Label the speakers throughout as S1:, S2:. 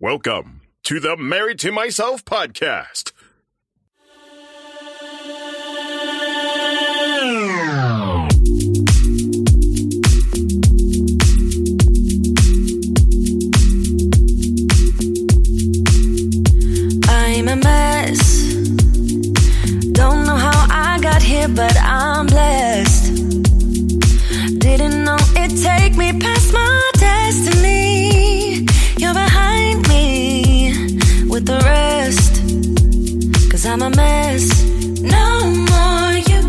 S1: Welcome to the Married to Myself podcast.
S2: I'm a mess. Don't know how I got here, but I'm blessed. Didn't know it'd take me past my destiny. You're behind me with the rest, 'cause I'm a mess. No more you.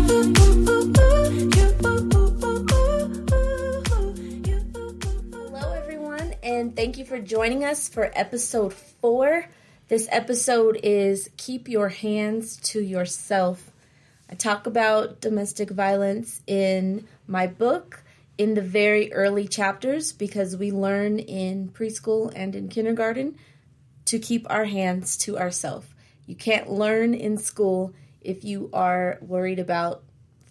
S3: Hello everyone, and thank you for joining us for episode 4. This episode is Keep Your Hands to Yourself. I talk about domestic violence in my book in the very early chapters because we learn in preschool and in kindergarten to keep our hands to ourselves. You can't learn in school if you are worried about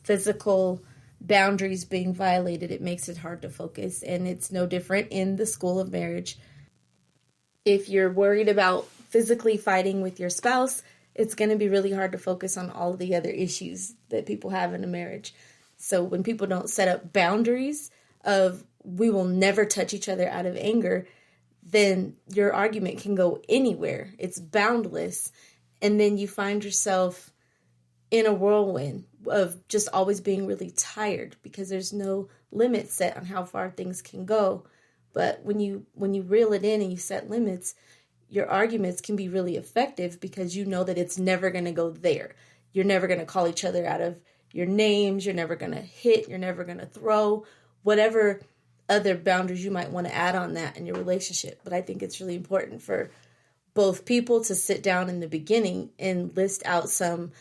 S3: physical boundaries being violated. It makes it hard to focus, and it's no different in the school of marriage. If you're worried about physically fighting with your spouse, it's going to be really hard to focus on all of the other issues that people have in a marriage. So when people don't set up boundaries of we will never touch each other out of anger, then your argument can go anywhere. It's boundless. And then you find yourself in a whirlwind of just always being really tired because there's no limit set on how far things can go. But when you reel it in and you set limits, your arguments can be really effective because you know that it's never going to go there. You're never going to call each other out of your names. You're never going to hit. You're never going to throw. Whatever other boundaries you might want to add on that in your relationship. But I think it's really important for both people to sit down in the beginning and list out some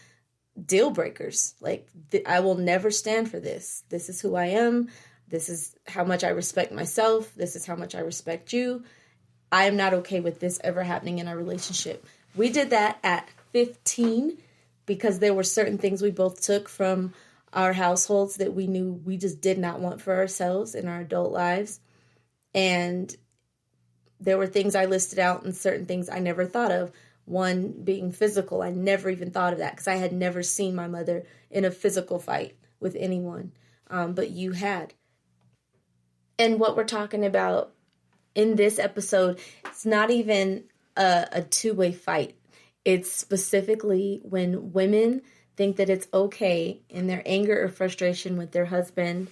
S3: deal breakers. Like, I will never stand for this. This is who I am. This is how much I respect myself. This is how much I respect you. I am not okay with this ever happening in our relationship. We did that at 15 because there were certain things we both took from our households that we knew we just did not want for ourselves in our adult lives. And there were things I listed out and certain things I never thought of. One being physical. I never even thought of that because I had never seen my mother in a physical fight with anyone. But you had. And what we're talking about in this episode, it's not even a two-way fight. It's specifically when women think that it's okay in their anger or frustration with their husband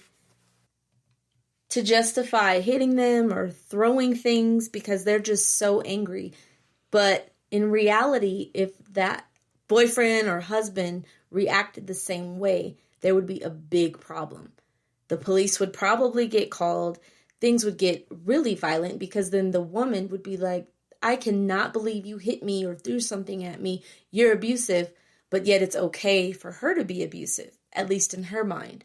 S3: to justify hitting them or throwing things because they're just so angry. But in reality, if that boyfriend or husband reacted the same way, there would be a big problem. The police would probably get called. Things would get really violent because then the woman would be like, I cannot believe you hit me or threw something at me. You're abusive, but yet it's okay for her to be abusive, at least in her mind.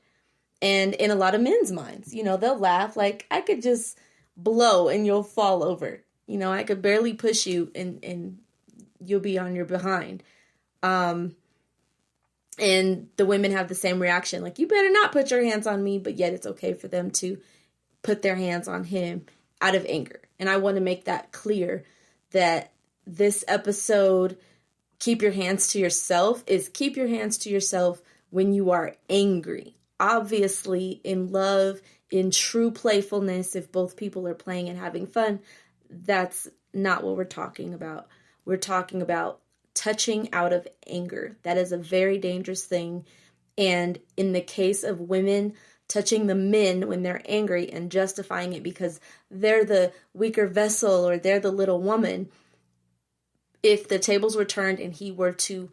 S3: And in a lot of men's minds, they'll laugh like, I could just blow and you'll fall over. I could barely push you and you'll be on your behind. And the women have the same reaction, like, you better not put your hands on me, but yet it's okay for them to put their hands on him out of anger. And I want to make that clear that this episode, Keep Your Hands to Yourself, is keep your hands to yourself when you are angry. Obviously, in love, in true playfulness, if both people are playing and having fun, that's not what we're talking about. We're talking about touching out of anger. That is a very dangerous thing. And in the case of women touching the men when they're angry and justifying it because they're the weaker vessel or they're the little woman, if the tables were turned and he were to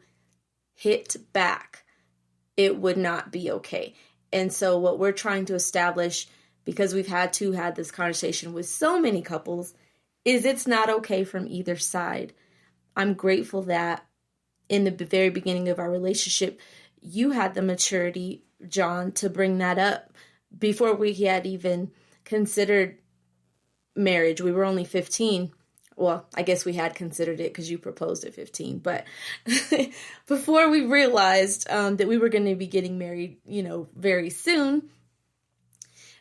S3: hit back, it would not be okay. And so what we're trying to establish, because we've had this conversation with so many couples, is it's not okay from either side. I'm grateful that in the very beginning of our relationship, you had the maturity, John, to bring that up before we had even considered marriage. We were only 15. Well, I guess we had considered it because you proposed at 15. But before we realized that we were going to be getting married, very soon,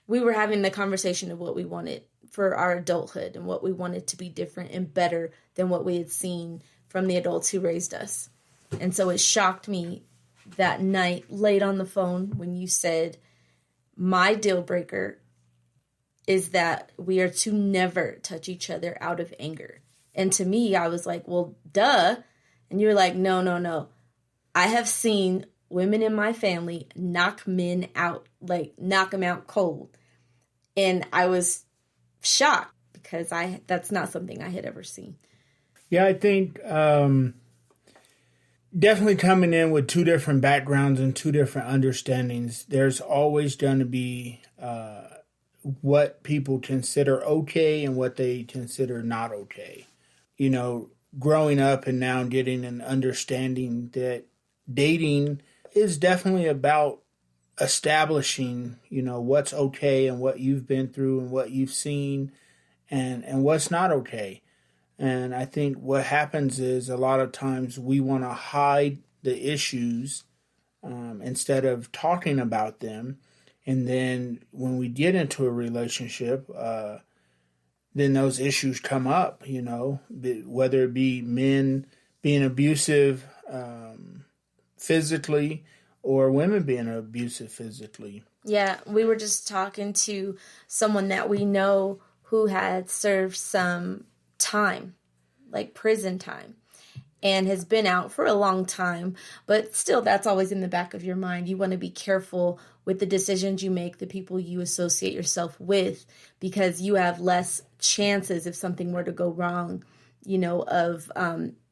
S3: we were having the conversation of what we wanted for our adulthood and what we wanted to be different and better than what we had seen from the adults who raised us. And so it shocked me that night, late on the phone, when you said, my deal breaker is that we are to never touch each other out of anger. And to me, I was like, well, duh. And you were like, no. I have seen women in my family knock men out, like knock them out cold. And I was shocked because that's not something I had ever seen.
S4: Yeah, I think definitely coming in with two different backgrounds and two different understandings, there's always going to be what people consider okay and what they consider not okay. You know, growing up and now getting an understanding that dating is definitely about establishing, you know, what's okay and what you've been through and what you've seen and what's not okay. And I think what happens is a lot of times we want to hide the issues instead of talking about them. And then when we get into a relationship, then those issues come up, you know, whether it be men being abusive physically or women being abusive physically.
S3: Yeah, we were just talking to someone that we know who had served some time, like prison time, and has been out for a long time, but still that's always in the back of your mind. You want to be careful with the decisions you make, the people you associate yourself with, because you have less chances if something were to go wrong, you know, of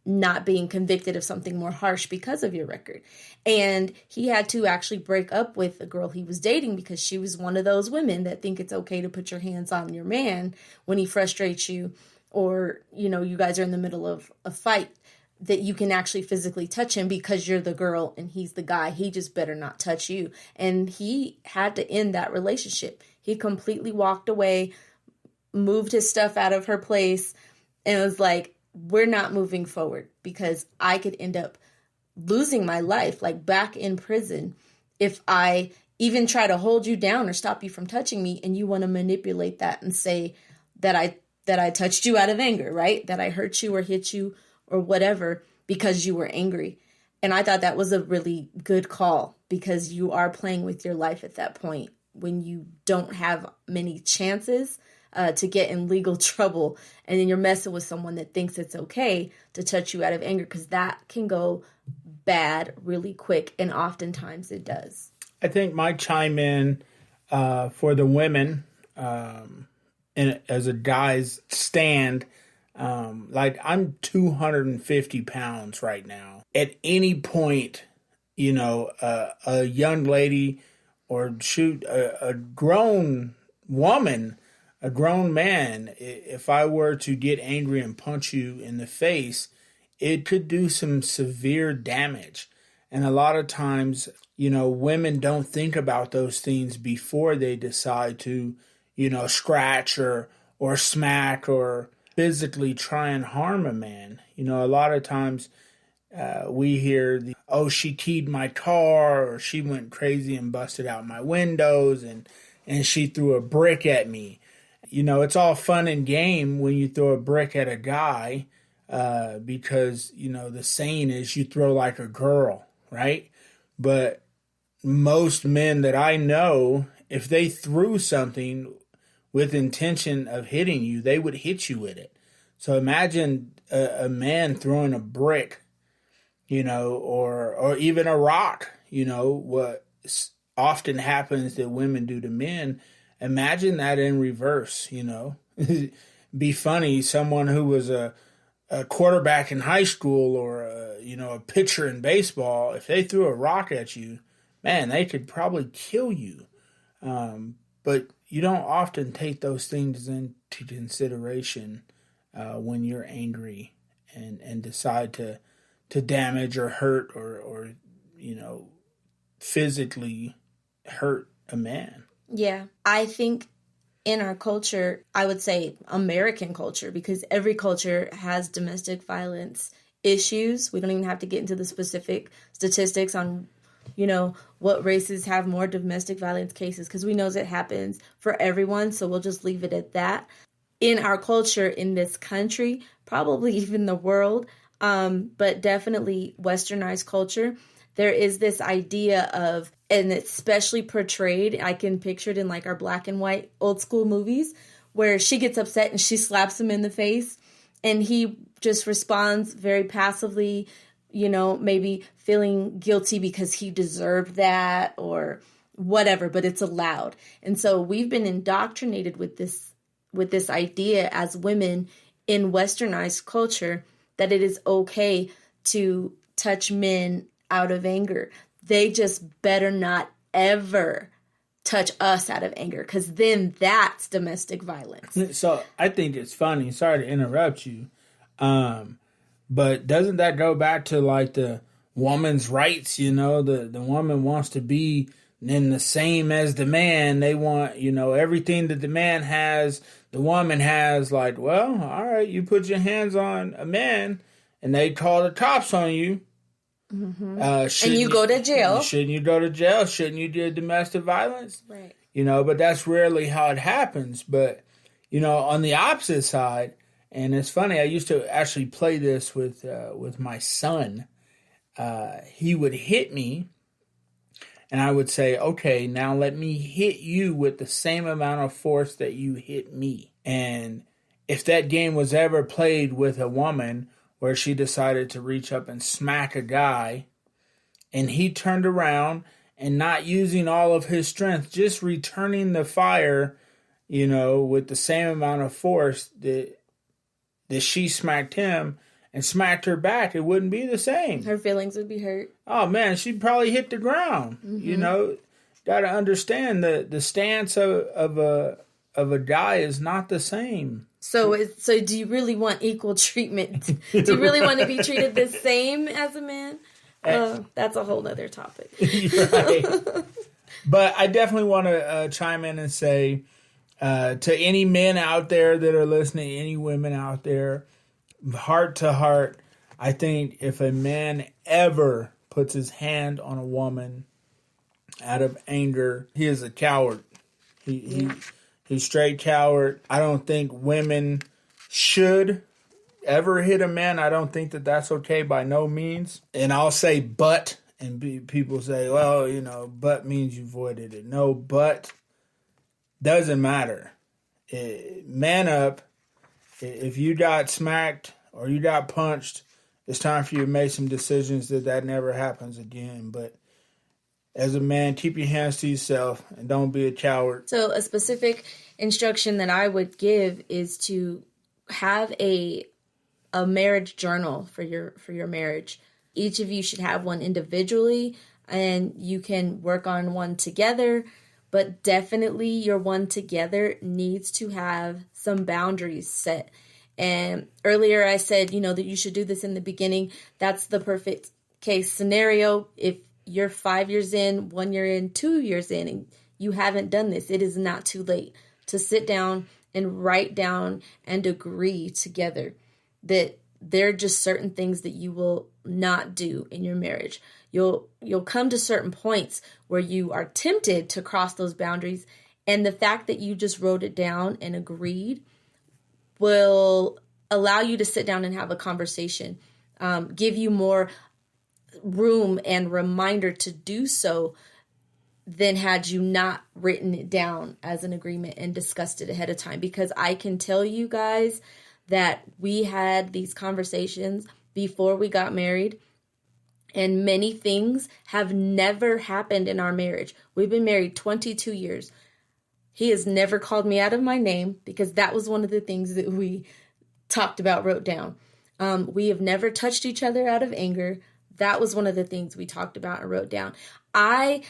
S3: not being convicted of something more harsh because of your record. And he had to actually break up with a girl he was dating because she was one of those women that think it's okay to put your hands on your man when he frustrates you, or, you know, you guys are in the middle of a fight, that you can actually physically touch him because you're the girl and he's the guy. He just better not touch you. And he had to end that relationship. He completely walked away, moved his stuff out of her place, and was like, we're not moving forward because I could end up losing my life, like back in prison, if I even try to hold you down or stop you from touching me, and you want to manipulate that and say that I touched you out of anger, right? That I hurt you or hit you or whatever because you were angry. And I thought that was a really good call, because you are playing with your life at that point when you don't have many chances to get in legal trouble, and then you're messing with someone that thinks it's okay to touch you out of anger, because that can go bad really quick, and oftentimes it does.
S4: I think my chime in for the women, and as a guy's stand, like I'm 250 pounds right now. At any point, you know, a young lady or a grown woman, a grown man, if I were to get angry and punch you in the face, it could do some severe damage. And a lot of times, you know, women don't think about those things before they decide to, you know, scratch or smack or physically try and harm a man. You know, a lot of times we hear, she keyed my car, or she went crazy and busted out my windows, and she threw a brick at me. You know, it's all fun and game when you throw a brick at a guy because, you know, the saying is you throw like a girl, right? But most men that I know, if they threw something with intention of hitting you, they would hit you with it. So imagine a man throwing a brick, you know, or even a rock, you know, what often happens that women do to men. Imagine that in reverse, you know. Be funny, someone who was a quarterback in high school or, a pitcher in baseball, if they threw a rock at you, man, they could probably kill you. But you don't often take those things into consideration when you're angry and decide to damage or hurt or physically hurt a man.
S3: Yeah, I think in our culture, I would say American culture, because every culture has domestic violence issues. We don't even have to get into the specific statistics on, what races have more domestic violence cases, because we know that happens for everyone. So we'll just leave it at that. in our culture, in this country, probably even the world, but definitely westernized culture, there is this idea of, and it's especially portrayed, I can picture it in like our black and white old school movies, where she gets upset and she slaps him in the face and he just responds very passively, you know, maybe feeling guilty because he deserved that or whatever, but it's allowed. And so we've been indoctrinated with this idea as women in westernized culture that it is okay to touch men out of anger. They just better not ever touch us out of anger, because then that's domestic violence.
S4: So I think it's funny. Sorry to interrupt you. But doesn't that go back to like the woman's rights? You know, the woman wants to be in the same as the man. They want, you know, everything that the man has, the woman has. Like, well, all right, you put your hands on a man and they call the cops on you.
S3: Mm-hmm. And you go to jail.
S4: Shouldn't you go to jail? Shouldn't you do domestic violence?
S3: Right.
S4: You know, but that's rarely how it happens. But, you know, on the opposite side, and it's funny, I used to actually play this with my son. He would hit me, and I would say, okay, now let me hit you with the same amount of force that you hit me. And if that game was ever played with a woman where she decided to reach up and smack a guy, and he turned around and not using all of his strength, just returning the fire, you know, with the same amount of force that she smacked him and smacked her back, it wouldn't be the same.
S3: Her feelings would be hurt.
S4: Oh, man, she'd probably hit the ground. Mm-hmm. You know, got to understand the stance of a guy is not the same.
S3: So do you really want equal treatment? Do you really want to be treated the same as a man? That's a whole other topic.
S4: Right. But I definitely want to chime in and say to any men out there that are listening, any women out there, heart to heart, I think if a man ever puts his hand on a woman out of anger, he is a coward. He's straight coward. I don't think women should ever hit a man. I don't think that that's okay by no means. And I'll say but, and people say, well, you know, but means you voided it. No, but doesn't matter. Man up. If you got smacked or you got punched, it's time for you to make some decisions that never happens again. But as a man, keep your hands to yourself and don't be a coward.
S3: So a specific instruction that I would give is to have a marriage journal for your marriage. Each of you should have one individually, and you can work on one together. But definitely your one together needs to have some boundaries set. And earlier I said, you know, that you should do this in the beginning. That's the perfect case scenario. If you're 5 years in, 1 year in, 2 years in, and you haven't done this, it is not too late to sit down and write down and agree together that there are just certain things that you will not do in your marriage. You'll come to certain points where you are tempted to cross those boundaries, and the fact that you just wrote it down and agreed will allow you to sit down and have a conversation, give you more room and reminder to do so than had you not written it down as an agreement and discussed it ahead of time. Because I can tell you guys that we had these conversations before we got married, and many things have never happened in our marriage. We've been married 22 years. He has never called me out of my name, because that was one of the things that we talked about, wrote down. We have never touched each other out of anger. That was one of the things we talked about and wrote down. I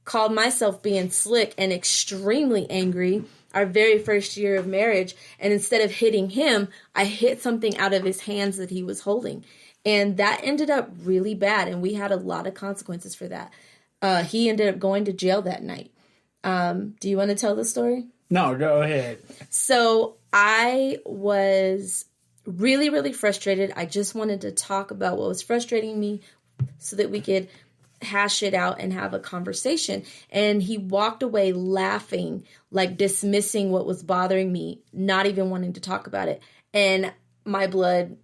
S3: called myself being slick and extremely angry our very first year of marriage. And instead of hitting him, I hit something out of his hands that he was holding. And that ended up really bad. And we had a lot of consequences for that. He ended up going to jail that night. Do you want to tell the story?
S4: No, go ahead.
S3: So I was really, really frustrated. I just wanted to talk about what was frustrating me so that we could hash it out and have a conversation. And he walked away laughing, like dismissing what was bothering me, not even wanting to talk about it. And my blood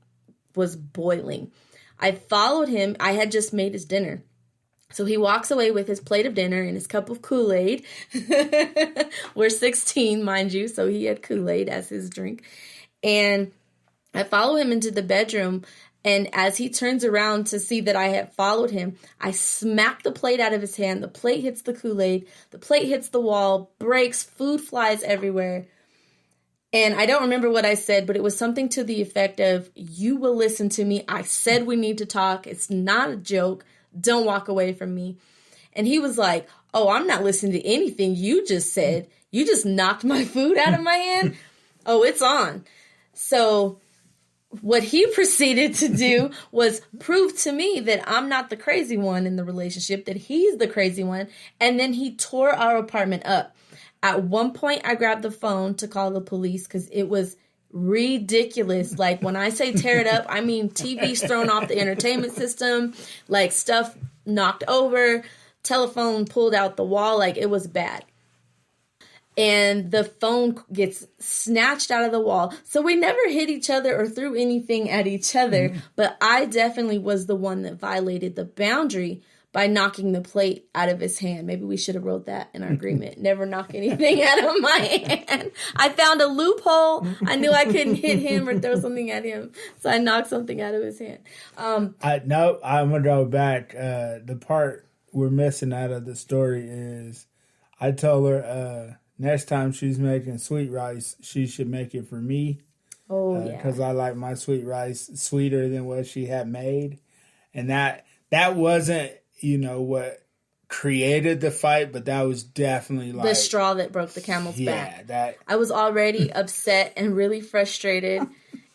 S3: was boiling. I followed him. I had just made his dinner. So he walks away with his plate of dinner and his cup of Kool-Aid. We're 16, mind you, so he had Kool-Aid as his drink. And I follow him into the bedroom, and as he turns around to see that I had followed him, I smack the plate out of his hand. The plate hits the Kool-Aid. The plate hits the wall, breaks, food flies everywhere. And I don't remember what I said, but it was something to the effect of, you will listen to me. I said we need to talk. It's not a joke. Don't walk away from me. And he was like, oh, I'm not listening to anything you just said. You just knocked my food out of my hand. Oh, it's on. So what he proceeded to do was prove to me that I'm not the crazy one in the relationship, that he's the crazy one. And then he tore our apartment up. At one point, I grabbed the phone to call the police because it was ridiculous. Like, when I say tear it up, I mean TVs thrown off the entertainment system, like stuff knocked over, telephone pulled out the wall. Like, it was bad. And the phone gets snatched out of the wall. So we never hit each other or threw anything at each other. But I definitely was the one that violated the boundary by knocking the plate out of his hand. Maybe we should have wrote that in our agreement. Never knock anything out of my hand. I found a loophole. I knew I couldn't hit him or throw something at him. So I knocked something out of his hand.
S4: I'm going to go back. The part we're missing out of the story is I told her next time she's making sweet rice, she should make it for me.
S3: Oh, yeah.
S4: Because I like my sweet rice sweeter than what she had made. And that wasn't, what created the fight, but that was definitely like
S3: the straw that broke the camel's back.
S4: Yeah,
S3: I was already upset and really frustrated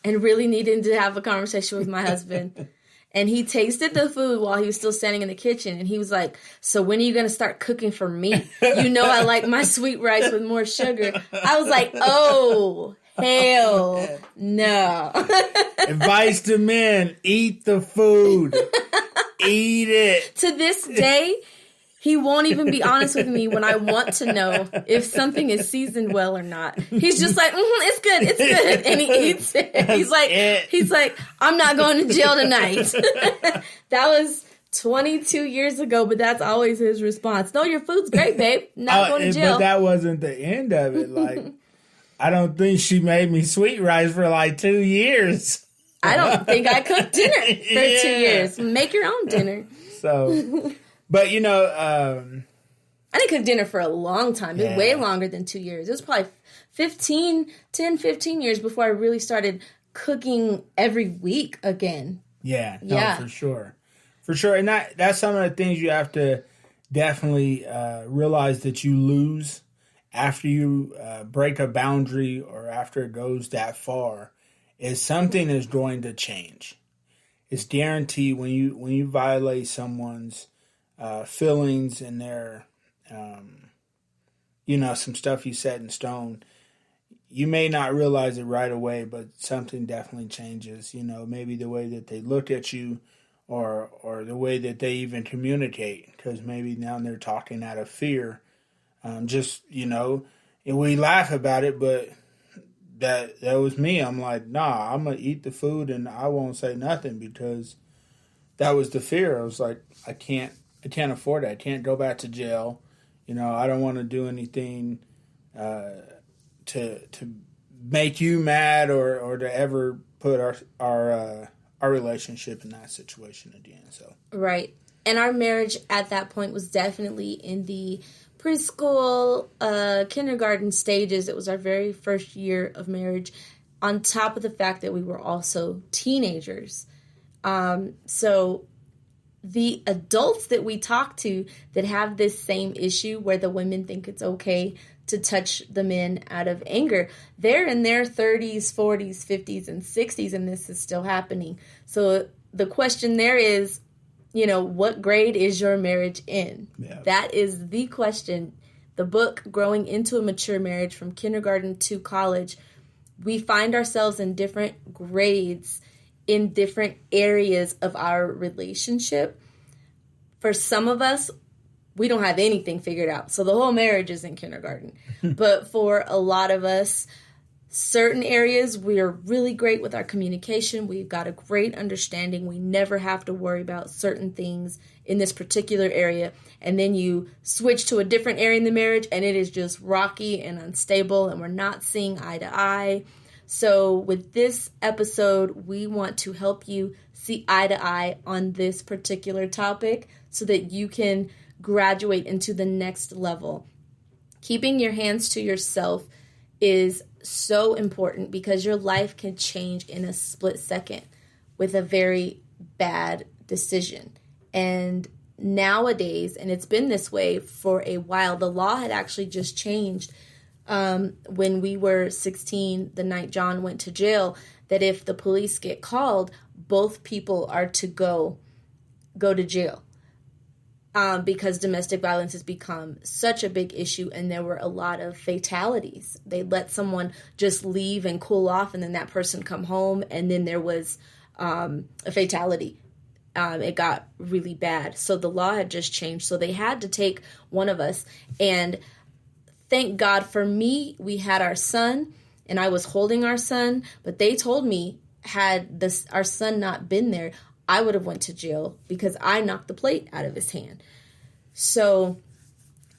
S3: and really needed to have a conversation with my husband. And he tasted the food while he was still standing in the kitchen. And he was like, so when are you going to start cooking for me? You know I like my sweet rice with more sugar. I was like, oh, hell no.
S4: Advice to men, eat the food. Eat it.
S3: To this day, he won't even be honest with me when I want to know if something is seasoned well or not. He's just like, it's good, and he eats it. He's like, I'm not going to jail tonight. That was 22 years ago, but that's always his response. No, your food's great, babe. Not going to jail.
S4: But that wasn't the end of it. Like, I don't think she made me sweet rice for like 2 years.
S3: I don't think I cooked dinner for 2 years. Make your own dinner.
S4: So, but I
S3: didn't cook dinner for a long time. It was way longer than 2 years. It was probably 15 years before I really started cooking every week again.
S4: Yeah, no, for sure. For sure. And that's some of the things you have to definitely realize that you lose after you break a boundary or after it goes that far. Is something is going to change. It's guaranteed when you violate someone's feelings and their, some stuff you set in stone. You may not realize it right away, but something definitely changes. Maybe the way that they look at you, or the way that they even communicate. Because maybe now they're talking out of fear. And we laugh about it, but. That was me. I'm like, nah, I'm going to eat the food and I won't say nothing because that was the fear. I was like, I can't afford it. I can't go back to jail. I don't want to do anything to make you mad or to ever put our relationship in that situation again. So
S3: right. And our marriage at that point was definitely in the preschool, kindergarten stages. It was our very first year of marriage, on top of the fact that we were also teenagers. So the adults that we talk to that have this same issue where the women think it's okay to touch the men out of anger, they're in their 30s, 40s, 50s, and 60s, and this is still happening. So the question there is, what grade is your marriage in? Yeah. That is the question. The book, Growing into a Mature Marriage, from kindergarten to college, we find ourselves in different grades in different areas of our relationship. for some of us, we don't have anything figured out. So the whole marriage is in kindergarten. But for a lot of us, certain areas, we are really great with our communication. We've got a great understanding. We never have to worry about certain things in this particular area. And then you switch to a different area in the marriage, and it is just rocky and unstable, and we're not seeing eye to eye. So with this episode, we want to help you see eye to eye on this particular topic so that you can graduate into the next level. Keeping your hands to yourself is so important because your life can change in a split second with a very bad decision. And nowadays, and it's been this way for a while, the law had actually just changed when we were 16, the night John went to jail, that if the police get called, both people are to go to jail. Because domestic violence has become such a big issue, and there were a lot of fatalities. They let someone just leave and cool off, and then that person come home, and then there was a fatality. It got really bad. So the law had just changed. So they had to take one of us. And thank God for me, we had our son, and I was holding our son. But they told me, had our son not been there, I would have went to jail because I knocked the plate out of his hand. So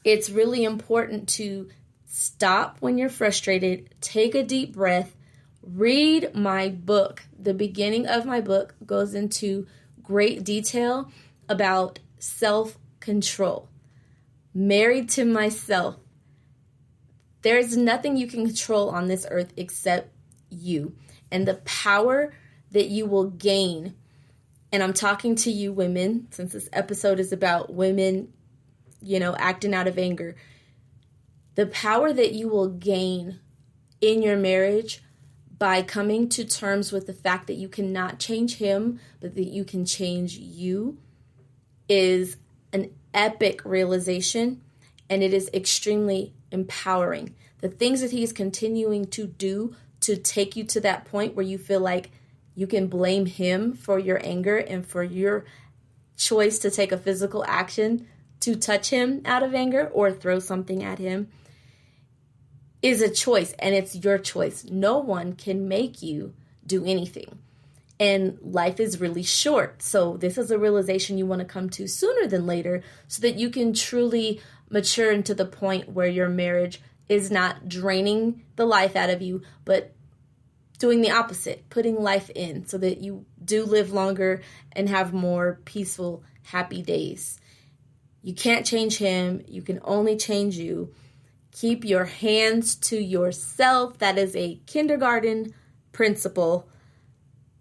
S3: it's really important to stop when you're frustrated, take a deep breath, read my book. The beginning of my book goes into great detail about self-control. Married to myself. There's nothing you can control on this earth except you. And the power that you will gain. And I'm talking to you women, since this episode is about women, acting out of anger. The power that you will gain in your marriage by coming to terms with the fact that you cannot change him, but that you can change you, is an epic realization, and it is extremely empowering. The things that he's continuing to do to take you to that point where you feel like you can blame him for your anger and for your choice to take a physical action to touch him out of anger or throw something at him is a choice, and it's your choice. No one can make you do anything. And life is really short. So this is a realization you want to come to sooner than later so that you can truly mature into the point where your marriage is not draining the life out of you, but doing the opposite, putting life in so that you do live longer and have more peaceful, happy days. You can't change him. You can only change you. Keep your hands to yourself. That is a kindergarten principle.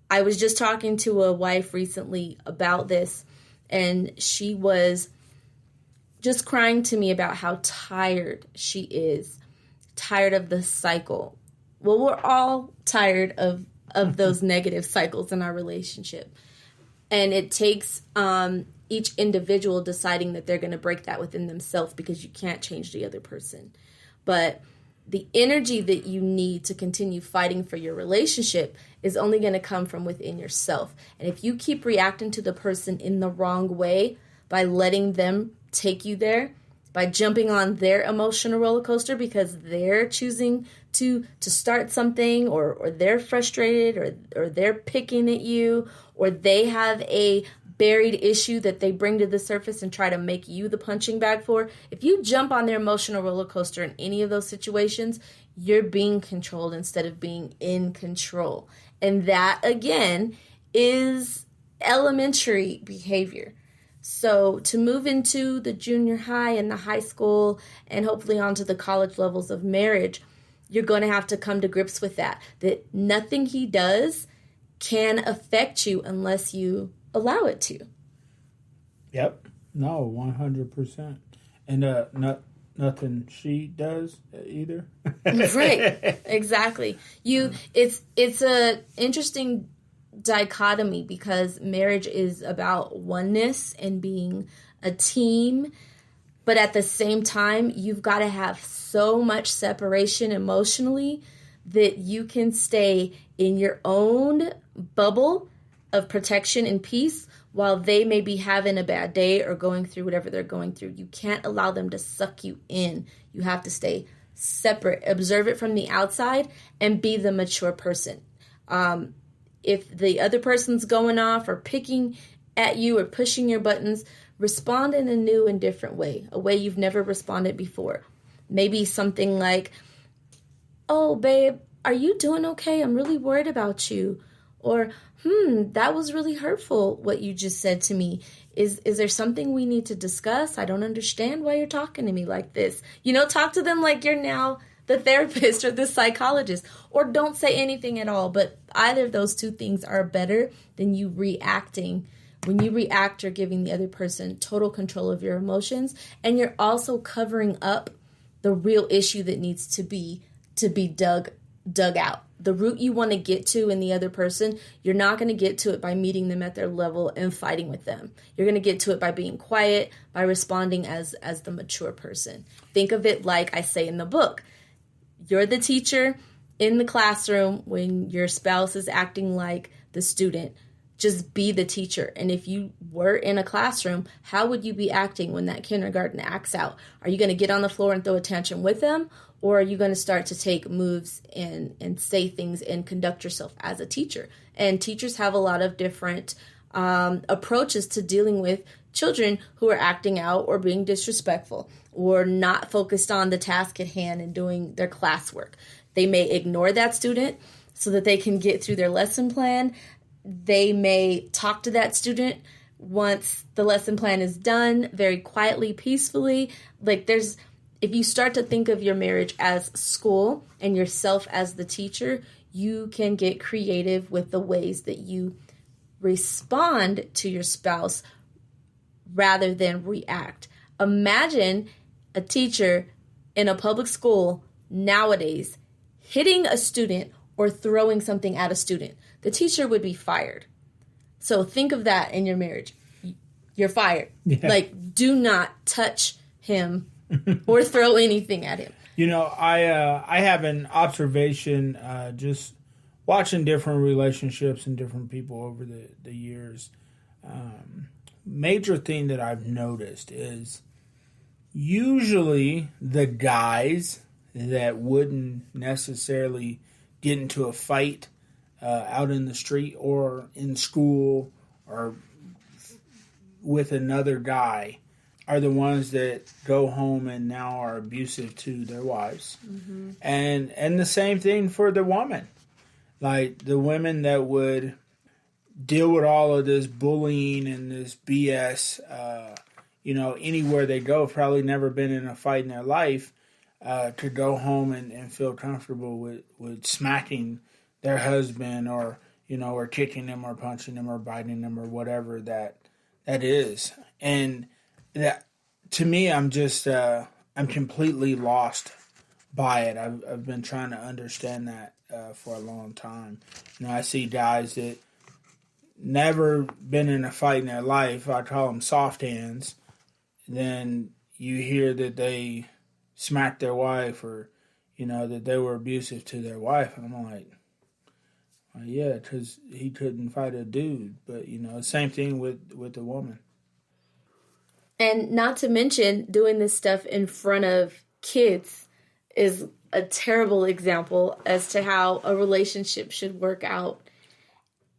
S3: I was just talking to a wife recently about this, and she was just crying to me about how tired she is, tired of the cycle. Well, we're all tired of those negative cycles in our relationship. And it takes each individual deciding that they're going to break that within themselves, because you can't change the other person. But the energy that you need to continue fighting for your relationship is only going to come from within yourself. And if you keep reacting to the person in the wrong way by letting them take you there, by jumping on their emotional roller coaster because they're choosing to start something, or they're frustrated, or they're picking at you, or they have a buried issue that they bring to the surface and try to make you the punching bag for. If you jump on their emotional roller coaster in any of those situations, you're being controlled instead of being in control. And that, again, is elementary behavior. So to move into the junior high and the high school and hopefully onto the college levels of marriage, you're going to have to come to grips with that nothing he does can affect you unless you allow it to.
S4: Yep. No, 100%. And nothing she does either.
S3: Right. Exactly. It's a interesting dichotomy, because marriage is about oneness and being a team, but at the same time you've got to have so much separation emotionally that you can stay in your own bubble of protection and peace while they may be having a bad day or going through whatever they're going through. You can't allow them to suck you in. You have to stay separate, observe it from the outside, and be the mature person. If the other person's going off or picking at you or pushing your buttons, respond in a new and different way, a way you've never responded before. Maybe something like, "Oh, babe, are you doing okay? I'm really worried about you." Or, that was really hurtful, what you just said to me. Is there something we need to discuss? I don't understand why you're talking to me like this. Talk to them like you're now the therapist or the psychologist. Or don't say anything at all. But either of those two things are better than you reacting. When you react, you're giving the other person total control of your emotions. And you're also covering up the real issue that needs to be dug out. The root you want to get to in the other person, you're not going to get to it by meeting them at their level and fighting with them. You're going to get to it by being quiet, by responding as the mature person. Think of it like I say in the book. You're the teacher in the classroom when your spouse is acting like the student. Just be the teacher. And if you were in a classroom, how would you be acting when that kindergarten acts out? Are you going to get on the floor and throw a tantrum with them? Or are you going to start to take moves and say things and conduct yourself as a teacher? And teachers have a lot of different approaches to dealing with children who are acting out or being disrespectful or not focused on the task at hand and doing their classwork. They may ignore that student so that they can get through their lesson plan. They may talk to that student once the lesson plan is done, very quietly, peacefully. If you start to think of your marriage as school and yourself as the teacher, you can get creative with the ways that you respond to your spouse rather than react. Imagine a teacher in a public school nowadays hitting a student or throwing something at a student. The teacher would be fired. So think of that in your marriage. You're fired. Yeah. Do not touch him or throw anything at him.
S4: I have an observation just watching different relationships and different people over the years. Major thing that I've noticed is usually the guys that wouldn't necessarily get into a fight out in the street or in school or with another guy are the ones that go home and now are abusive to their wives. Mm-hmm. And the same thing for the woman. Like the women that would deal with all of this bullying and this BS, anywhere they go, probably never been in a fight in their life, to go home and feel comfortable with smacking their husband or kicking them or punching them or biting them or whatever that is. And that, to me, I'm completely lost by it. I've been trying to understand that for a long time. I see guys that never been in a fight in their life. I call them soft hands. Then you hear that they smacked their wife or, that they were abusive to their wife. And I'm like, yeah, because he couldn't fight a dude. But, same thing with the woman.
S3: And not to mention, doing this stuff in front of kids is a terrible example as to how a relationship should work out.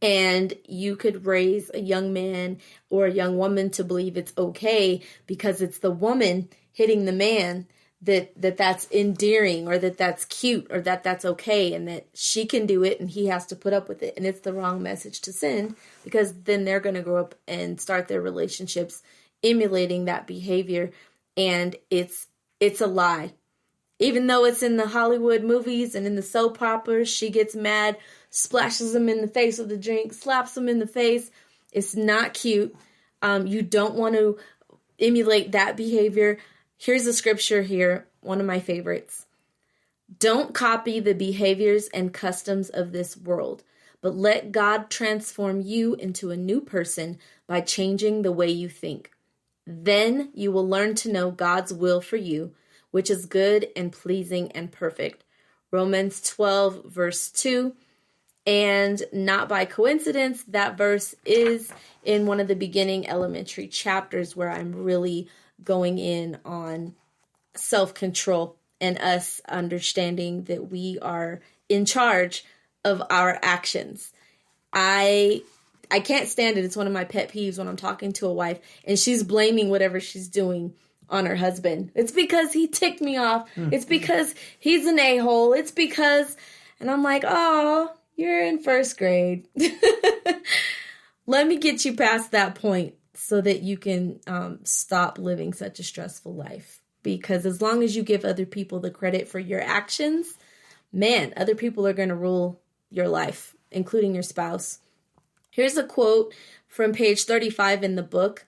S3: And you could raise a young man or a young woman to believe it's okay because it's the woman hitting the man that's endearing or that's cute or that's okay and that she can do it and he has to put up with it. And it's the wrong message to send because then they're going to grow up and start their relationships emulating that behavior, and it's a lie. Even though it's in the Hollywood movies and in the soap operas, she gets mad, splashes him in the face with a drink, slaps him in the face. It's not cute. You don't want to emulate that behavior. Here's a scripture here, one of my favorites. Don't copy the behaviors and customs of this world, but let God transform you into a new person by changing the way you think. Then you will learn to know God's will for you, which is good and pleasing and perfect. Romans 12, verse 2. And not by coincidence, that verse is in one of the beginning elementary chapters where I'm really going in on self-control and us understanding that we are in charge of our actions. I can't stand it. It's one of my pet peeves when I'm talking to a wife and she's blaming whatever she's doing on her husband. It's because he ticked me off. It's because he's an a-hole. It's because, and I'm like, oh, you're in first grade. Let me get you past that point so that you can stop living such a stressful life. Because as long as you give other people the credit for your actions, man, other people are going to rule your life, including your spouse. Here's a quote from page 35 in the book.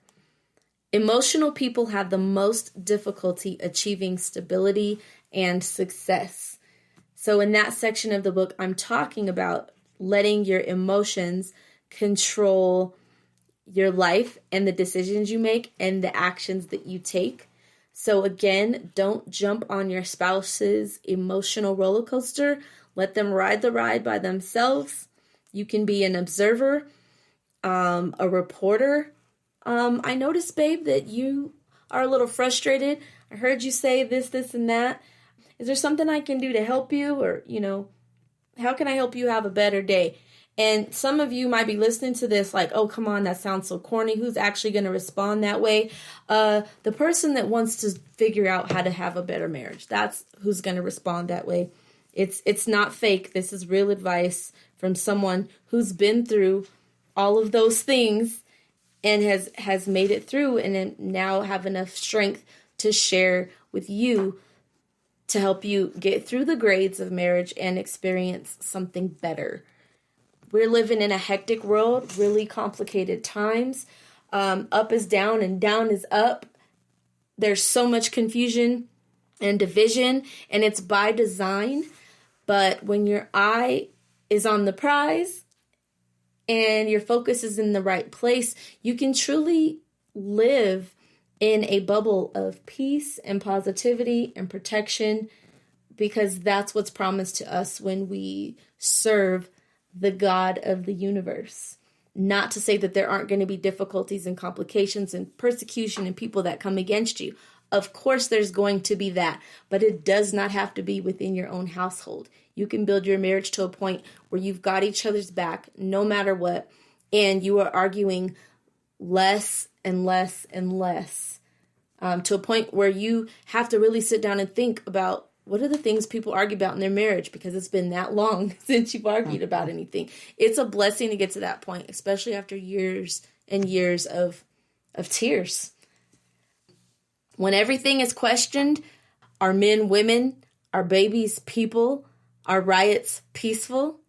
S3: Emotional people have the most difficulty achieving stability and success. So in that section of the book, I'm talking about letting your emotions control your life and the decisions you make and the actions that you take. So again, don't jump on your spouse's emotional roller coaster. Let them ride the ride by themselves. You can be an observer, a reporter. I noticed, babe, that you are a little frustrated. I heard you say this, and that. Is there something I can do to help you? Or, how can I help you have a better day? And some of you might be listening to this like, oh, come on, that sounds so corny. Who's actually going to respond that way? The person that wants to figure out how to have a better marriage. That's who's going to respond that way. It's not fake. This is real advice from someone who's been through all of those things and has made it through and now have enough strength to share with you to help you get through the grades of marriage and experience something better. We're living in a hectic world, really complicated times. Up is down and down is up. There's so much confusion and division, and it's by design. But when your eye is on the prize and your focus is in the right place, you can truly live in a bubble of peace and positivity and protection, because that's what's promised to us when we serve the God of the universe. Not to say that there aren't going to be difficulties and complications and persecution and people that come against you. Of course, there's going to be that, but it does not have to be within your own household. You can build your marriage to a point where you've got each other's back no matter what, and you are arguing less and less and less, to a point where you have to really sit down and think about what are the things people argue about in their marriage, because it's been that long since you've argued about anything. It's a blessing to get to that point, especially after years and years of tears. When everything is questioned, are men women, are babies people, are riots peaceful?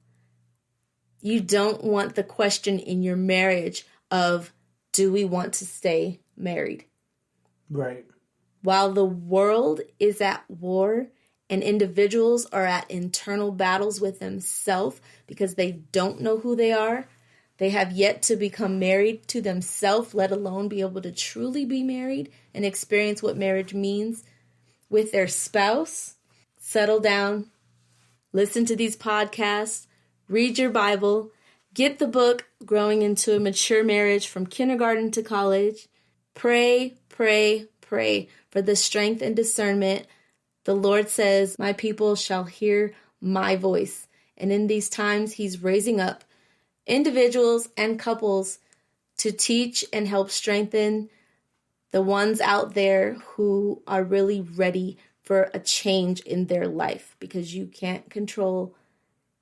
S3: You don't want the question in your marriage of, do we want to stay married?
S4: Right.
S3: While the world is at war and individuals are at internal battles with themselves because they don't know who they are, they have yet to become married to themselves, let alone be able to truly be married and experience what marriage means with their spouse. Settle down, listen to these podcasts, read your Bible, get the book Growing into a Mature Marriage from Kindergarten to College. Pray, pray, pray for the strength and discernment. The Lord says, my people shall hear my voice. And in these times, he's raising up individuals and couples to teach and help strengthen the ones out there who are really ready for a change in their life, because you can't control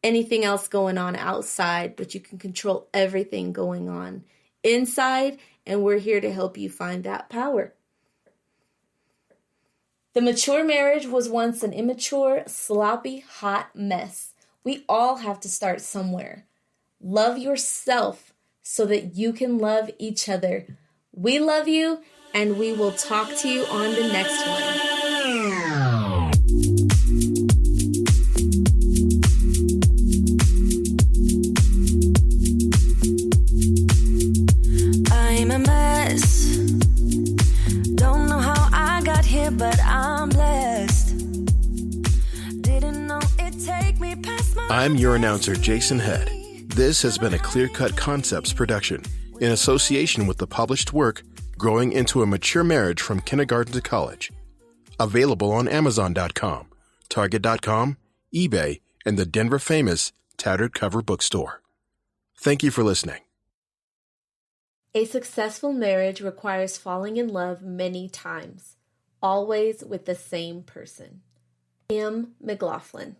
S3: anything else going on outside, but you can control everything going on inside, and we're here to help you find that power. The mature marriage was once an immature, sloppy, hot mess. We all have to start somewhere. Love yourself so that you can love each other. We love you, and we will talk to you on the next one.
S2: I'm a mess. Don't know how I got here, but I'm blessed. Didn't know it'd take me past my...
S1: I'm your announcer, Jason Head. This has been a Clear Cut Concepts production in association with the published work Growing into a Mature Marriage from Kindergarten to College. Available on Amazon.com, Target.com, eBay, and the Denver famous Tattered Cover Bookstore. Thank you for listening.
S3: A successful marriage requires falling in love many times, always with the same person. M. McLaughlin.